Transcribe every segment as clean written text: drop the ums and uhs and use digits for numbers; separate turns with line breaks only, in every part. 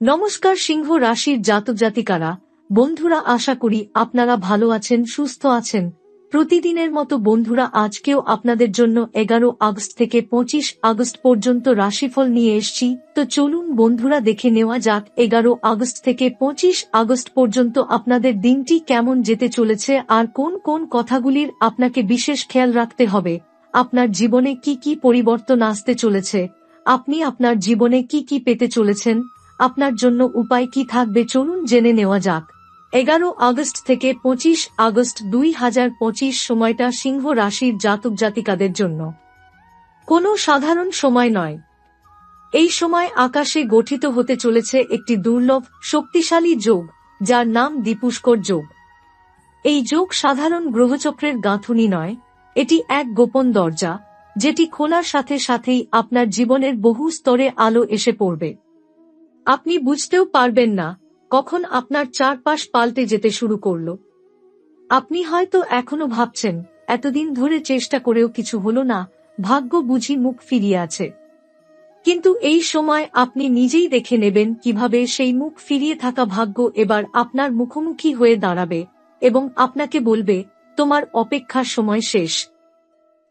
নমস্কার সিংহ রাশির জাতক জাতিকারা, বন্ধুরা, আশা করি আপনারা ভালো আছেন, সুস্থ আছেন। প্রতিদিনের মতো বন্ধুরা, আজকেও আপনাদের জন্য 11 আগস্ট থেকে 25 আগস্ট পর্যন্ত রাশিফল নিয়ে এসেছি। তো চলুন বন্ধুরা, দেখে নেওয়া যাক 11 আগস্ট থেকে 25 আগস্ট পর্যন্ত আপনাদের দিনটি কেমন যেতে চলেছে আর কোন কোন কথাগুলির আপনাকে বিশেষ খেয়াল রাখতে হবে। আপনার জীবনে কি কি পরিবর্তন আসতে চলেছে, আপনি আপনার জীবনে কি কি পেতে চলেছেন, আপনার জন্য উপায় কি থাকবে, চলুন জেনে নেওয়া যাক। 11 আগস্ট থেকে 25 আগস্ট 2025 সময়টা সিংহ রাশির জাতক জাতিকাদের জন্য কোনো সাধারণ সময় নয়। এই সময় আকাশে গঠিত হতে চলেছে একটি দুর্লভ শক্তিশালী যোগ, যার নাম দ্বিপুষ্কর যোগ। এই যোগ সাধারণ গ্রহচক্রের গাঁথুনি নয়, এটি এক গোপন দরজা, যেটি খোলার সাথে সাথেই আপনার জীবনের বহু স্তরে আলো এসে পড়বে। আপনি বুঝতেও পারবেন না কখন আপনার চারপাশ পাল্টে যেতে শুরু করল। আপনি হয়তো এখনো ভাবছেন, এতদিন ধরে চেষ্টা করেও কিছু হলো না, ভাগ্য বুঝি মুখ ফিরিয়ে আছে। কিন্তু এই সময় আপনি নিজেই দেখে নেবেন কিভাবে সেই মুখ ফিরিয়ে থাকা ভাগ্য এবার আপনার মুখোমুখি হয়ে দাঁড়াবে এবং আপনাকে বলবে, তোমার অপেক্ষার সময় শেষ।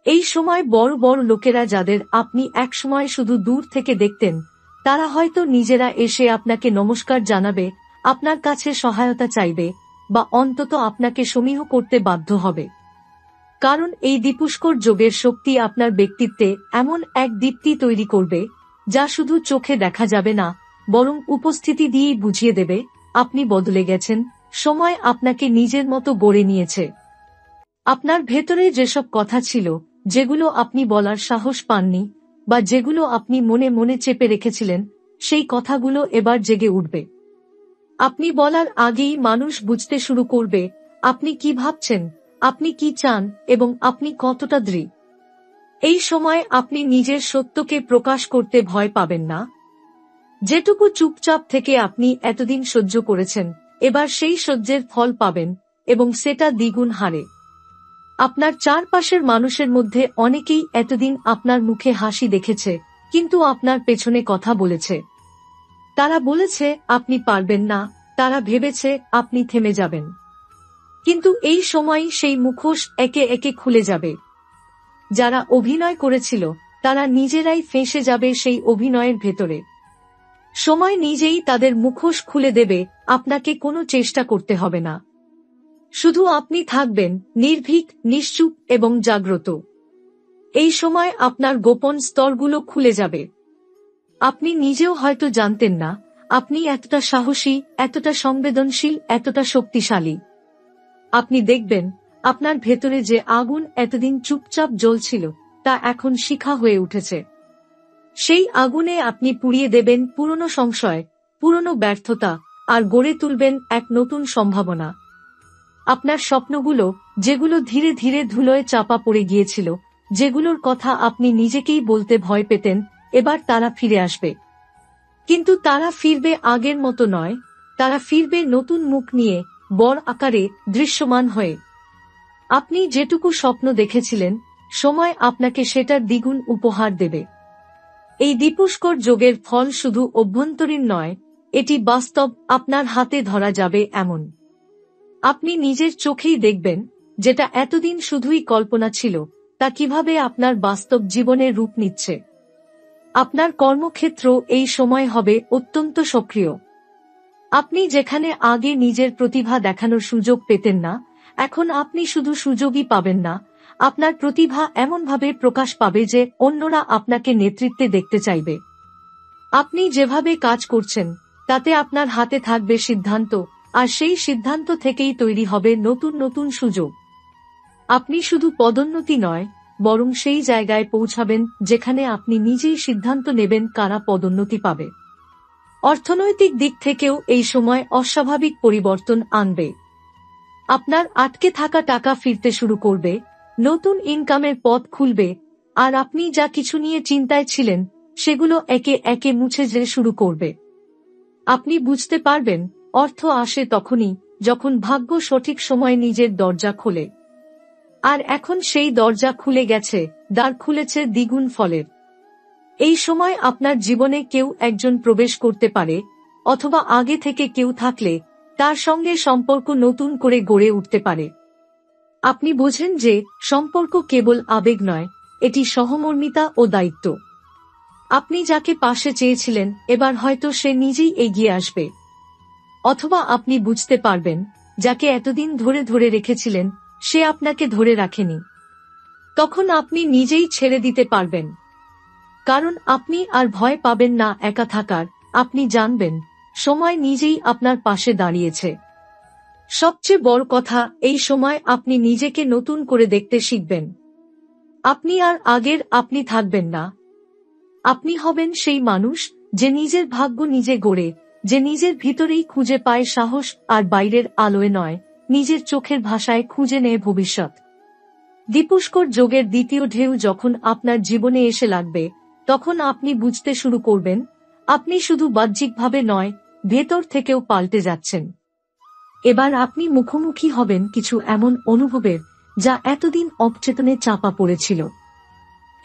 এই সময় বড় বড় লোকেরা, যাদের আপনি একসময় শুধু দূর থেকে দেখতেন, তারা হয়তো নিজেরা এসে আপনাকে নমস্কার জানাবে, আপনার কাছে সহায়তা চাইবে, বা অন্তত আপনাকে সমীহ করতে বাধ্য হবে। কারণ এই দ্বিপুষ্কর যোগের শক্তি আপনার ব্যক্তিত্বে এমন এক দীপ্তি তৈরি করবে, যা শুধু চোখে দেখা যাবে না, বরং উপস্থিতি দিয়েই বুঝিয়ে দেবে আপনি বদলে গেছেন, সময় আপনাকে নিজের মতো গড়ে নিয়েছে। আপনার ভেতরে যেসব কথা ছিল, যেগুলো আপনি বলার সাহস পাননি, বা যেগুলো আপনি মনে মনে চেপে রেখেছিলেন, সেই কথাগুলো এবার জেগে উঠবে। আপনি বলার আগেই মানুষ বুঝতে শুরু করবে আপনি কি ভাবছেন, আপনি কি চান এবং আপনি কতটা দৃঢ়। এই সময় আপনি নিজের সত্যকে প্রকাশ করতে ভয় পাবেন না। যেটুকু চুপচাপ থেকে আপনি এতদিন সহ্য করেছেন, এবার সেই সহ্যের ফল পাবেন, এবং সেটা দ্বিগুণ হারে। আপনার চারপাশের মানুষের মধ্যে অনেকেই এতদিন আপনার মুখে হাসি দেখেছে, কিন্তু আপনার পেছনে কথা বলেছে। তারা বলেছে আপনি পারবেন না, তারা ভেবেছে আপনি থেমে যাবেন। কিন্তু এই সময় সেই মুখোশ একে একে খুলে যাবে। যারা অভিনয় করেছিল, তারা নিজেরাই ফেঁসে যাবে সেই অভিনয়ের ভেতরে। সময় নিজেই তাদের মুখোশ খুলে দেবে, আপনাকে কোনো চেষ্টা করতে হবে না। শুধু আপনি থাকবেন নির্ভীক, নিশ্চুপ এবং জাগ্রত। এই সময় আপনার গোপন স্তরগুলো খুলে যাবে। আপনি নিজেও হয়তো জানতেন না আপনি এতটা সাহসী, এতটা সংবেদনশীল, এতটা শক্তিশালী। আপনি দেখবেন আপনার ভেতরে যে আগুন এতদিন চুপচাপ জ্বলছিল, তা এখন শিখা হয়ে উঠেছে। সেই আগুনে আপনি পুড়িয়ে দেবেন পুরনো সংশয়, পুরনো ব্যর্থতা, আর গড়ে তুলবেন এক নতুন সম্ভাবনা। আপনার স্বপ্নগুলো, যেগুলো ধীরে ধীরে ধুলোয় চাপা পড়ে গিয়েছিল, যেগুলোর কথা আপনি নিজেকেই বলতে ভয় পেতেন, এবার তারা ফিরে আসবে। কিন্তু তারা ফিরবে আগের মতো নয়, তারা ফিরবে নতুন মুখ নিয়ে, বড় আকারে, দৃশ্যমান হয়ে। আপনি যেটুকু স্বপ্ন দেখেছিলেন, সময় আপনাকে সেটার দ্বিগুণ উপহার দেবে। এই দ্বিপুষ্কর যোগের ফল শুধু অভ্যন্তরীণ নয়, এটি বাস্তব, আপনার হাতে ধরা যাবে এমন। আপনি নিজের চোখেই দেখবেন যেটা এতদিন শুধুই কল্পনা ছিল, তা কিভাবে আপনার বাস্তব জীবনে রূপ নিচ্ছে। আপনার কর্মক্ষেত্র এই সময় হবে অত্যন্ত সক্রিয়। আপনি যেখানে আগে নিজের প্রতিভা দেখানোর সুযোগ পেতেন না, এখন আপনি শুধু সুযোগই পাবেন না, আপনার প্রতিভা এমনভাবে প্রকাশ পাবে যে অন্যরা আপনাকে নেতৃত্বে দেখতে চাইবে। আপনি যেভাবে কাজ করছেন, তাতে আপনার হাতে থাকবে সিদ্ধান্ত, আর সেই সিদ্ধান্ত থেকেই তৈরি হবে নতুন নতুন সুযোগ। আপনি শুধু পদোন্নতি নয়, বরং সেই জায়গায় পৌঁছাবেন যেখানে আপনি নিজেই সিদ্ধান্ত নেবেন কারা পদোন্নতি পাবে। অর্থনৈতিক দিক থেকেও এই সময় অস্বাভাবিক পরিবর্তন আনবে। আপনার আটকে থাকা টাকা ফিরতে শুরু করবে, নতুন ইনকামের পথ খুলবে, আর আপনি যা কিছু নিয়ে চিন্তায় ছিলেন, সেগুলো একে একে মুছে যেতে শুরু করবে। আপনি বুঝতে পারবেন অর্থ আসে তখনই যখন ভাগ্য সঠিক সময়ে নিজের দরজা খোলে। আর এখন সেই দরজা খুলে গেছে, দ্বার খুলেছে দ্বিগুণ ফলের। এই সময় আপনার জীবনে কেউ একজন প্রবেশ করতে পারে, অথবা আগে থেকে কেউ থাকলে তার সঙ্গে সম্পর্ক নতুন করে গড়ে উঠতে পারে। আপনি বোঝেন যে সম্পর্ক কেবল আবেগ নয়, এটি সহমর্মিতা ও দায়িত্ব। আপনি যাকে পাশে চেয়েছিলেন এবার হয়তো সে নিজেই এগিয়ে আসবে। অথবা আপনি বুঝতে পারবেন যাকে এতদিন ধরে ধরে রেখেছিলেন সে আপনাকে ধরে রাখেনি। তখন আপনি নিজেই ছেড়ে দিতে পারবেন, কারণ আপনি আর ভয় পাবেন না একা থাকার। আপনি জানবেন সময় নিজেই আপনার পাশে দাঁড়িয়েছে। সবচেয়ে বড় কথা, এই সময় আপনি নিজেকে নতুন করে দেখতে শিখবেন। আপনি আর আগের আপনি থাকবেন না। আপনি হবেন সেই মানুষ যে নিজের ভাগ্য নিজে গড়ে, যে নিজের ভিতরেই খুঁজে পায় সাহস, আর বাইরের আলোয় নয়, নিজের চোখের ভাষায় খুঁজে নেয় ভবিষ্যৎ। দীপুষ্কর যোগের দ্বিতীয় ঢেউ যখন আপনার জীবনে এসে লাগবে, তখন আপনি বুঝতে শুরু করবেন আপনি শুধু বাহ্যিকভাবে নয়, ভেতর থেকেও পাল্টে যাচ্ছেন। এবার আপনি মুখোমুখি হবেন কিছু এমন অনুভবের যা এতদিন অবচেতনে চাপা পড়েছিল।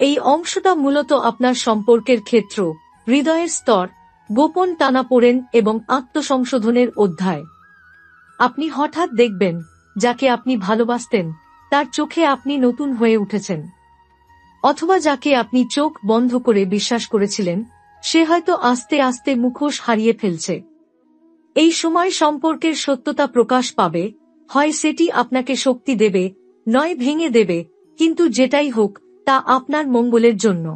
এই অংশটা মূলত আপনার সম্পর্কের ক্ষেত্র, হৃদয়ের স্তর, গোপন টানাপোড়েন এবং আত্মসংশোধনের অধ্যায়। আপনি হঠাৎ দেখবেন যাকে আপনি ভালোবাসতেন তার চোখে আপনি নতুন হয়ে উঠেছেন। অথবা যাকে আপনি চোখ বন্ধ করে বিশ্বাস করেছিলেন সে হয়তো আস্তে আস্তে মুখোশ হারিয়ে ফেলছে। এই সময় সম্পর্কের সত্যতা প্রকাশ পাবে, হয় সেটি আপনাকে শক্তি দেবে, নয় ভেঙে দেবে, কিন্তু যেটাই হোক তা আপনার মঙ্গলের জন্য।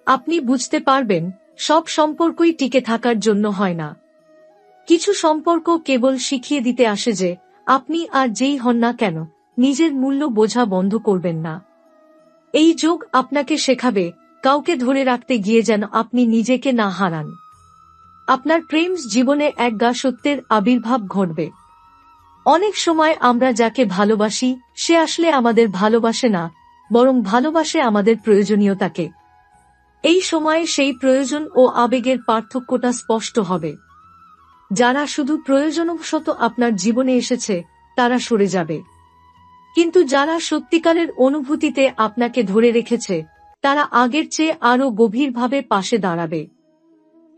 আপনি বুঝতে পারবেন সব সম্পর্কই টিকে থাকার জন্য হয় না। কিছু সম্পর্ক কেবল শিখিয়ে দিতে আসে যে আপনি আর যেই হন না কেন নিজের মূল্য বোঝা বন্ধ করবেন না। এই যোগ আপনাকে শেখাবে কাউকে ধরে রাখতে গিয়ে যেন আপনি নিজেকে না হারান। আপনার প্রেম জীবনে এক গা সত্যের আবির্ভাব ঘটবে। অনেক সময় আমরা যাকে ভালোবাসি সে আসলে আমাদের ভালোবাসে না, বরং ভালোবাসে আমাদের প্রয়োজনীয়তাকে। এই সময়ে সেই প্রয়োজন ও আবেগের পার্থক্যটা স্পষ্ট হবে। যারা শুধু প্রয়োজনবশত আপনার জীবনে এসেছে তারা সরে যাবে, কিন্তু যারা সত্যিকারের অনুভূতিতে আপনাকে ধরে রেখেছে তারা আগের চেয়ে আরো গভীরভাবে পাশে দাঁড়াবে।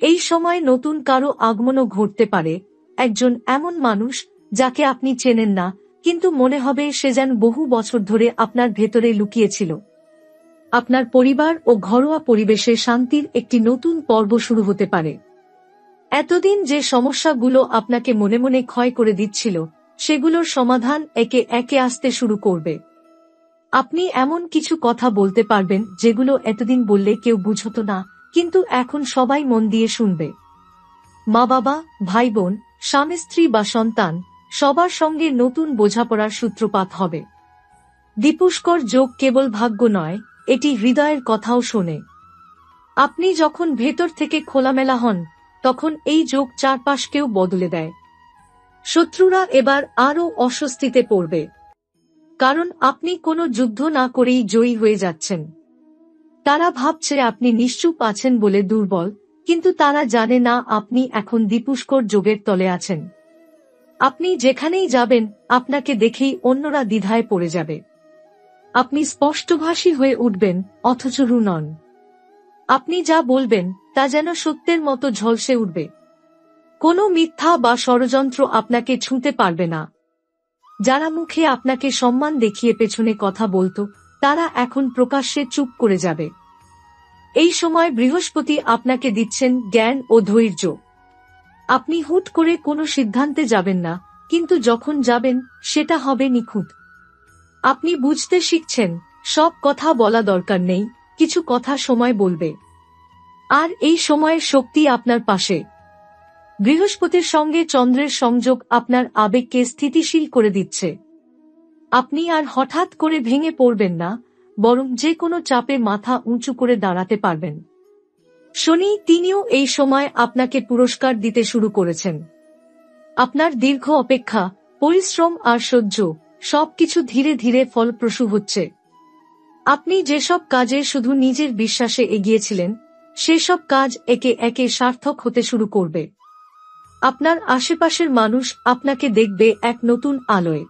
এই সময় নতুন কারো আগমনও ঘটতে পারে, একজন এমন মানুষ যাকে আপনি চেনেন না, কিন্তু মনে হবে সে যেন বহু বছর ধরে আপনার ভেতরে লুকিয়েছিল। আপনার পরিবার ও ঘরোয়া পরিবেশে শান্তির একটি নতুন পর্ব শুরু হতে পারে। এতদিন যে সমস্যাগুলো আপনাকে মনে মনে ক্ষয় করে দিচ্ছিল সেগুলোর সমাধান একে একে আসতে শুরু করবে। আপনি এমন কিছু কথা বলতে পারবেন যেগুলো এতদিন বললে কেউ বুঝতো না, কিন্তু এখন সবাই মন দিয়ে শুনবে। মা বাবা, ভাই বোন, স্বামী স্ত্রী বা সন্তান, সবার সঙ্গে নতুন বোঝাপড়ার সূত্রপাত হবে। দীপুষ্কর যোগ কেবল ভাগ্য নয়, এটি হৃদয়ের কথাও শোনে। আপনি যখন ভেতর থেকে খোলামেলা হন তখন এই যোগ চারপাশকেও বদলে দেয়। শত্রুরা এবার আরও অস্বস্তিতে পড়বে, কারণ আপনি কোনো যুদ্ধ না করেই জয়ী হয়ে যাচ্ছেন। তারা ভাবছে আপনি নিশ্চুপ আছেন বলে দুর্বল, কিন্তু তারা জানে না আপনি এখন দীপুষ্কর যোগের তলে আছেন। আপনি যেখানেই যাবেন আপনাকে দেখেই অন্যরা দ্বিধায় পড়ে যাবে। আপনি স্পষ্টভাষী হয়ে উঠবেন, অথচ রু নন। আপনি যা বলবেন তা যেন সত্যের মতো ঝলসে উঠবে। কোনো মিথ্যা বা ষড়যন্ত্র আপনাকে ছুঁতে পারবে না। যারা মুখে আপনাকে সম্মান দেখিয়ে পেছনে কথা বলতো তারা এখন প্রকাশ্যে চুপ করে যাবে। এই সময় বৃহস্পতি আপনাকে দিচ্ছেন জ্ঞান ও ধৈর্য। আপনি হুট করে কোনো সিদ্ধান্তে যাবেন না, কিন্তু যখন যাবেন সেটা হবে নিখুঁত। আপনি বুঝতে শিখছেন সব কথা বলা দরকার নেই, কিছু কথা সময় বলবে। আর এই সময়ের শক্তি আপনার পাশে। বৃহস্পতির সঙ্গে চন্দ্রের সংযোগ আপনার আবেগকে স্থিতিশীল করে দিচ্ছে। আপনি আর হঠাৎ করে ভেঙে পড়বেন না, বরং যে কোনো চাপে মাথা উঁচু করে দাঁড়াতে পারবেন। শনি, তিনিও এই সময় আপনাকে পুরস্কার দিতে শুরু করেছেন। আপনার দীর্ঘ অপেক্ষা, পরিশ্রম আর সহ্য সবকিছু ধীরে ধীরে ফলপ্রসূ হচ্ছে। আপনি যেসব কাজে শুধু নিজের বিশ্বাসে এগিয়েছিলেন সেসব কাজ একে একে সার্থক হতে শুরু করবে। আপনার আশেপাশের মানুষ আপনাকে দেখবে এক নতুন আলোয়।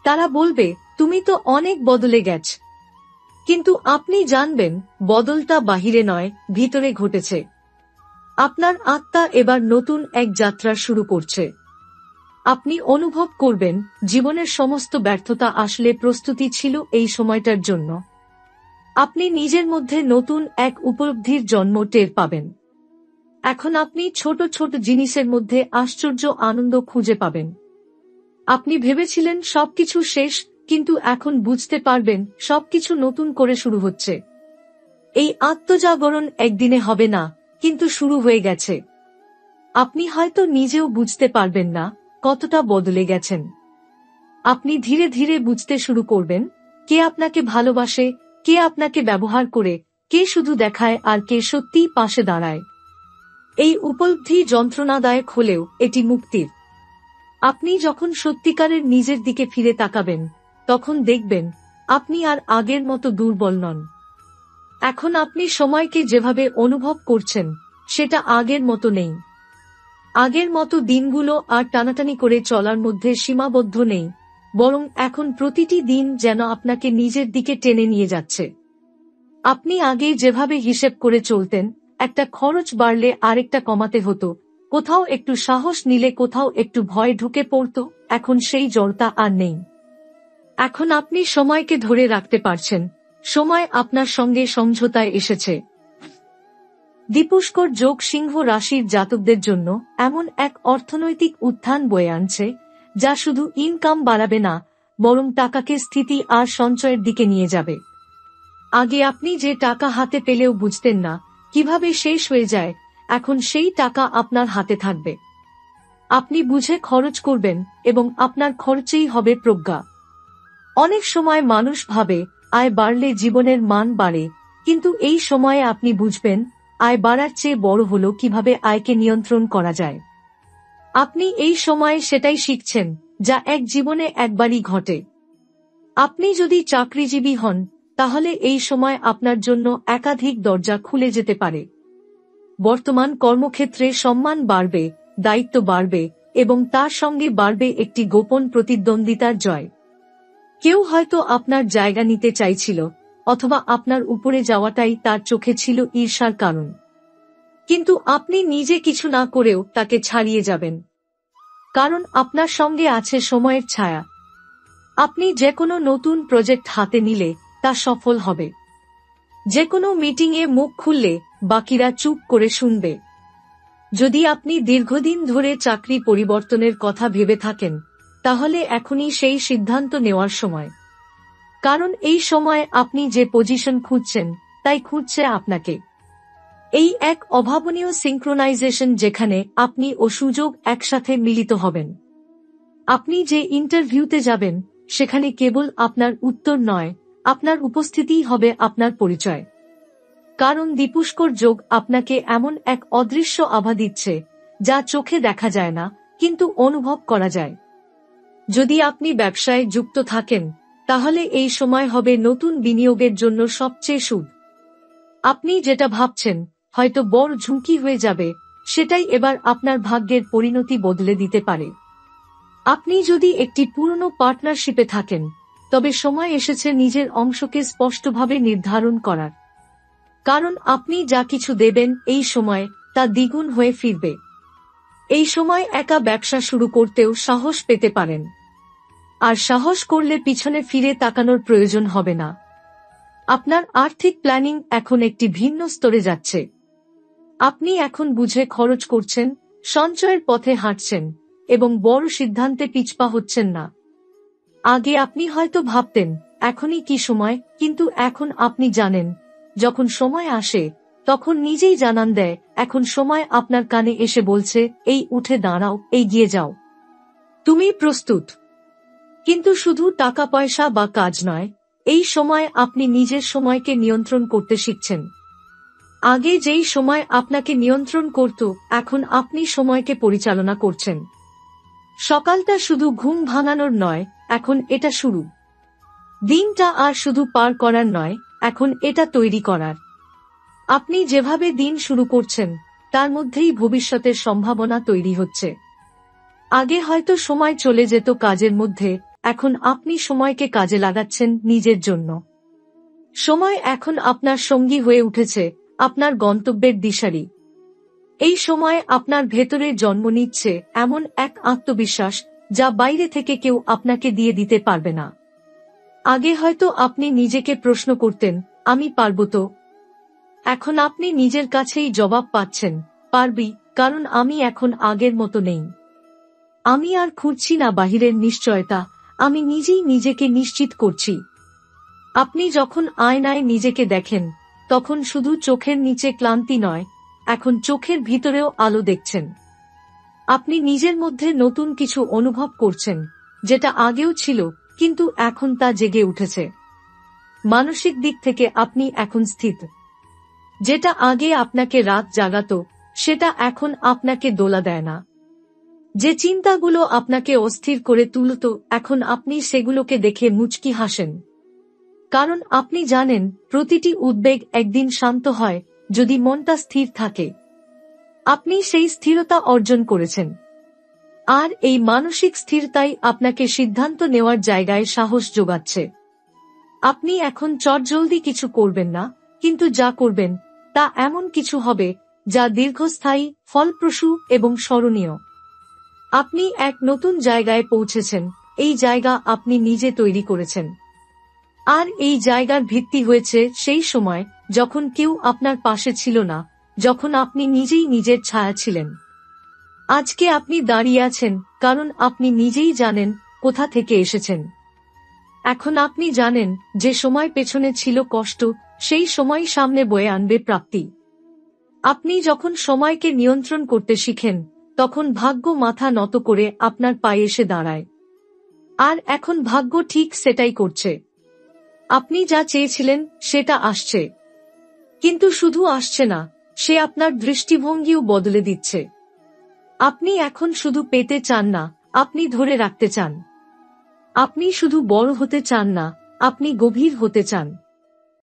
তারা বলবে, তুমি তো অনেক বদলে গেছ। কিন্তু আপনি জানবেন বদলটা বাহিরে নয়, ভিতরে ঘটেছে। আপনার আত্মা এবার নতুন এক যাত্রা শুরু করছে। আপনি অনুভব করবেন জীবনের সমস্ত ব্যর্থতা আসলে প্রস্তুতি ছিল এই সময়টার জন্য। আপনি নিজের মধ্যে নতুন এক উপলব্ধির জন্ম টের পাবেন। এখন আপনি ছোট ছোট জিনিসের মধ্যে আশ্চর্য আনন্দ খুঁজে পাবেন। আপনি ভেবেছিলেন সবকিছু শেষ, কিন্তু এখন বুঝতে পারবেন সবকিছু নতুন করে শুরু হচ্ছে। এই আত্মজাগরণ একদিনে হবে না, কিন্তু শুরু হয়ে গেছে। আপনি হয়তো নিজেও বুঝতে পারবেন না কতটা বদলে গেছেন। আপনি ধীরে ধীরে বুঝতে শুরু করবেন কে আপনাকে ভালোবাসে, কে আপনাকে ব্যবহার করে, কে শুধু দেখায় আর কে সত্যিই পাশে দাঁড়ায়। এই উপলব্ধি যন্ত্রণাদায়ক হলেও এটি মুক্তির। আপনি যখন সত্যিকারের নিজের দিকে ফিরে তাকাবেন, তখন দেখবেন আপনি আর আগের মতো দুর্বল নন। এখন আপনি সময়কে যেভাবে অনুভব করছেন সেটা আগের মতো নেই। আগের মতো দিনগুলো আর টানাটানি করে চলার মধ্যে সীমাবদ্ধ নেই, বরং এখন প্রতিটি দিন যেন আপনাকে নিজের দিকে টেনে নিয়ে যাচ্ছে। আপনি আগে যেভাবে হিসেব করে চলতেন, একটা খরচ বাড়লে আরেকটা কমাতে হতো, কোথাও একটু সাহস নিলে কোথাও একটু ভয় ঢুকে পড়ত, এখন সেই জড়তা আর নেই। এখন আপনি সময়কে ধরে রাখতে পারছেন, সময় আপনার সঙ্গে সমঝোতায় এসেছে। দীপুষ্কর যোগ সিংহ রাশির জাতকদের জন্য এমন এক অর্থনৈতিক উত্থান বয়ে আনছে যা শুধু ইনকাম বাড়াবে না, বরং টাকাকে স্থিতি আর সঞ্চয়ের দিকে নিয়ে যাবে। আগে আপনি যে টাকা হাতে পেলেও বুঝতেন না কিভাবে শেষ হয়ে যায়, এখন সেই টাকা আপনার হাতে থাকবে। আপনি বুঝে খরচ করবেন এবং আপনার খরচেই হবে প্রজ্ঞা। অনেক সময় মানুষ ভাবে আয় বাড়লে জীবনের মান বাড়ে, কিন্তু এই সময়ে আপনি বুঝবেন আয় বাড়ার চেয়ে বড় হলো কিভাবে আয়কে নিয়ন্ত্রণ করা যায়। আপনি এই সময়ে সেটাই শিখছেন যা এক জীবনে একবারই ঘটে। আপনি যদি চাকরিজীবী হন, তাহলে এই সময় আপনার জন্য একাধিক দরজা খুলে যেতে পারে। বর্তমান কর্মক্ষেত্রে সম্মান বাড়বে, দায়িত্ব বাড়বে এবং তার সঙ্গে বাড়বে একটি গোপন প্রতিদ্বন্দ্বিতার জয়। কেউ হয়তো আপনার জায়গা নিতে চাইছিল, অথবা আপনার উপরে যাওয়াটাই তার চোখে ছিল ঈর্ষার কারণ। কিন্তু আপনি নিজে কিছু না করেও তাকে ছাড়িয়ে যাবেন, কারণ আপনার সঙ্গে আছে সময়ের ছায়া। আপনি যে কোনো নতুন প্রজেক্ট হাতে নিলে তা সফল হবে। যে কোনো মিটিংয়ে মুখ খুললে বাকিরা চুপ করে শুনবে। যদি আপনি দীর্ঘদিন ধরে চাকরি পরিবর্তনের কথা ভেবে থাকেন, তাহলে এখনই সেই সিদ্ধান্ত নেওয়ার সময়। কারণ এই সময় আপনি যে পজিশন খুঁজছেন তাই খুঁজছে আপনাকে। এই এক অভাবনীয় সিঙ্ক্রোনাইজেশন যেখানে আপনি ও সুযোগ একসাথে মিলিত হবেন। আপনি যে ইন্টারভিউতে যাবেন সেখানে কেবল আপনার উত্তর নয়, আপনার উপস্থিতিই হবে আপনার পরিচয়। কারণ দীপুষ্কর যোগ আপনাকে এমন এক অদৃশ্য আভা দিচ্ছে যা চোখে দেখা যায় না, কিন্তু অনুভব করা যায়। যদি আপনি ব্যবসায় যুক্ত থাকেন, তাহলে এই সময় হবে নতুন বিনিয়োগের জন্য সবচেয়ে শুভ। আপনি যেটা ভাবছেন হয়তো বড় ঝুঁকি হয়ে যাবে, সেটাই এবার আপনার ভাগ্যের পরিণতি বদলে দিতে পারে। আপনি যদি একটি পুরনো পার্টনারশিপে থাকেন, তবে সময় এসেছে নিজের অংশকে স্পষ্টভাবে নির্ধারণ করার। কারণ আপনি যা কিছু দেবেন এই সময় তা দ্বিগুণ হয়ে ফিরবে। এই সময় একা ব্যবসা শুরু করতেও সাহস পেতে পারেন। আর সাহস করলে পিছনে ফিরে তাকানোর প্রয়োজন হবে না। আপনার আর্থিক প্ল্যানিং এখন একটি ভিন্ন স্তরে যাচ্ছে। আপনি এখন বুঝে খরচ করছেন, সঞ্চয়ের পথে হাঁটছেন এবং বড় সিদ্ধান্তে পিছপা হচ্ছেন না। আগে আপনি হয়তো ভাবতেন এখনই কি সময়, কিন্তু এখন আপনি জানেন যখন সময় আসে তখন নিজেই জানান দেয়। এখন সময় আপনার কানে এসে বলছে, এই উঠে দাঁড়াও, এগিয়ে যাও, তুমি প্রস্তুত। কিন্তু শুধু টাকা পয়সা বা কাজ নয়, এই সময় আপনি নিজের সময়কে নিয়ন্ত্রণ করতে শিখছেন। আগে যেই সময় আপনাকে নিয়ন্ত্রণ করত, এখন আপনি সময়কে পরিচালনা করছেন। সকালটা শুধু ঘুম ভাঙানোর নয়, এখন এটা শুরু। দিনটা আর শুধু পার করার নয়, এখন এটা তৈরি করার। আপনি যেভাবে দিন শুরু করছেন তার মধ্যেই ভবিষ্যতের সম্ভাবনা তৈরি হচ্ছে। আগে হয়তো সময় চলে যেত কাজের মধ্যে, এখন আপনি সময়কে কাজে লাগাচ্ছেন নিজের জন্য। সময় এখন আপনার সঙ্গী হয়ে উঠেছে, আপনার গন্তব্যের দিশারি। এই সময় আপনার ভেতরে জন্ম নিচ্ছে এমন এক আত্মবিশ্বাস যা বাইরে থেকে কেউ আপনাকে দিয়ে দিতে পারবে না। আগে হয়তো আপনি নিজেকে প্রশ্ন করতেন, আমি পারবো তো? এখন আপনি নিজের কাছেই জবাব পাচ্ছেন, পারবি, কারণ আমি এখন আগের মতো নেই। আমি আর খুঁজছি না বাহিরের নিশ্চয়তা, আমি নিজেই নিজেকে নিশ্চিত করছি। আপনি যখন আয়নায় নিজেকে দেখেন, তখন শুধু চোখের নিচে ক্লান্তি নয়, এখন চোখের ভিতরেও আলো দেখছেন। আপনি নিজের মধ্যে নতুন কিছু অনুভব করছেন, যেটা আগেও ছিল, কিন্তু এখন তা জেগে উঠেছে। মানসিক দিক থেকে আপনি এখন স্থির। যেটা আগে আপনাকে রাত জাগাতো, সেটা এখন আপনাকে দোলা দেয় না। যে চিন্তাগুলো আপনাকে অস্থির করে তুলত, এখন আপনি সেগুলোকে দেখে মুচকি হাসেন। কারণ আপনি জানেন, প্রতিটি উদ্বেগ একদিন শান্ত হয়, যদি মনটা স্থির থাকে। আপনি সেই স্থিরতা অর্জন করেছেন। আর এই মানসিক স্থিরতাই আপনাকে সিদ্ধান্ত নেওয়ার জায়গায় সাহস যোগাচ্ছে। আপনি এখন চটজলদি কিছু করবেন না, কিন্তু যা করবেন, তা এমন কিছু হবে, যা দীর্ঘস্থায়ী, ফলপ্রসূ এবং স্মরণীয়। আপনি এক নতুন জায়গায় পৌঁছেছেন, এই জায়গা আপনি নিজে তৈরি করেছেন। আর এই জায়গার ভিত্তি হয়েছে সেই সময়, যখন কেউ আপনার পাশে ছিল না, যখন আপনি নিজেই নিজের ছায়া ছিলেন। আজকে আপনি দাঁড়িয়ে আছেন, কারণ আপনি নিজেই জানেন কোথা থেকে এসেছেন। এখন আপনি জানেন, যে সময় পেছনে ছিল কষ্ট, সেই সময় সামনে বয়ে আনবে প্রাপ্তি। আপনি যখন সময়কে নিয়ন্ত্রণ করতে শিখেন, তখন ভাগ্য মাথা নত করে আপনার পায়ে এসে দাঁড়ায়। আর এখন ভাগ্য ঠিক সেটাই করছে। আপনি যা চেয়েছিলেন সেটা আসছে। কিন্তু শুধু আসছে না, সে আপনার দৃষ্টিভঙ্গিও বদলে দিচ্ছে। আপনি এখন শুধু পেতে চান না, আপনি ধরে রাখতে চান। আপনি শুধু বড় হতে চান না, আপনি গভীর হতে চান।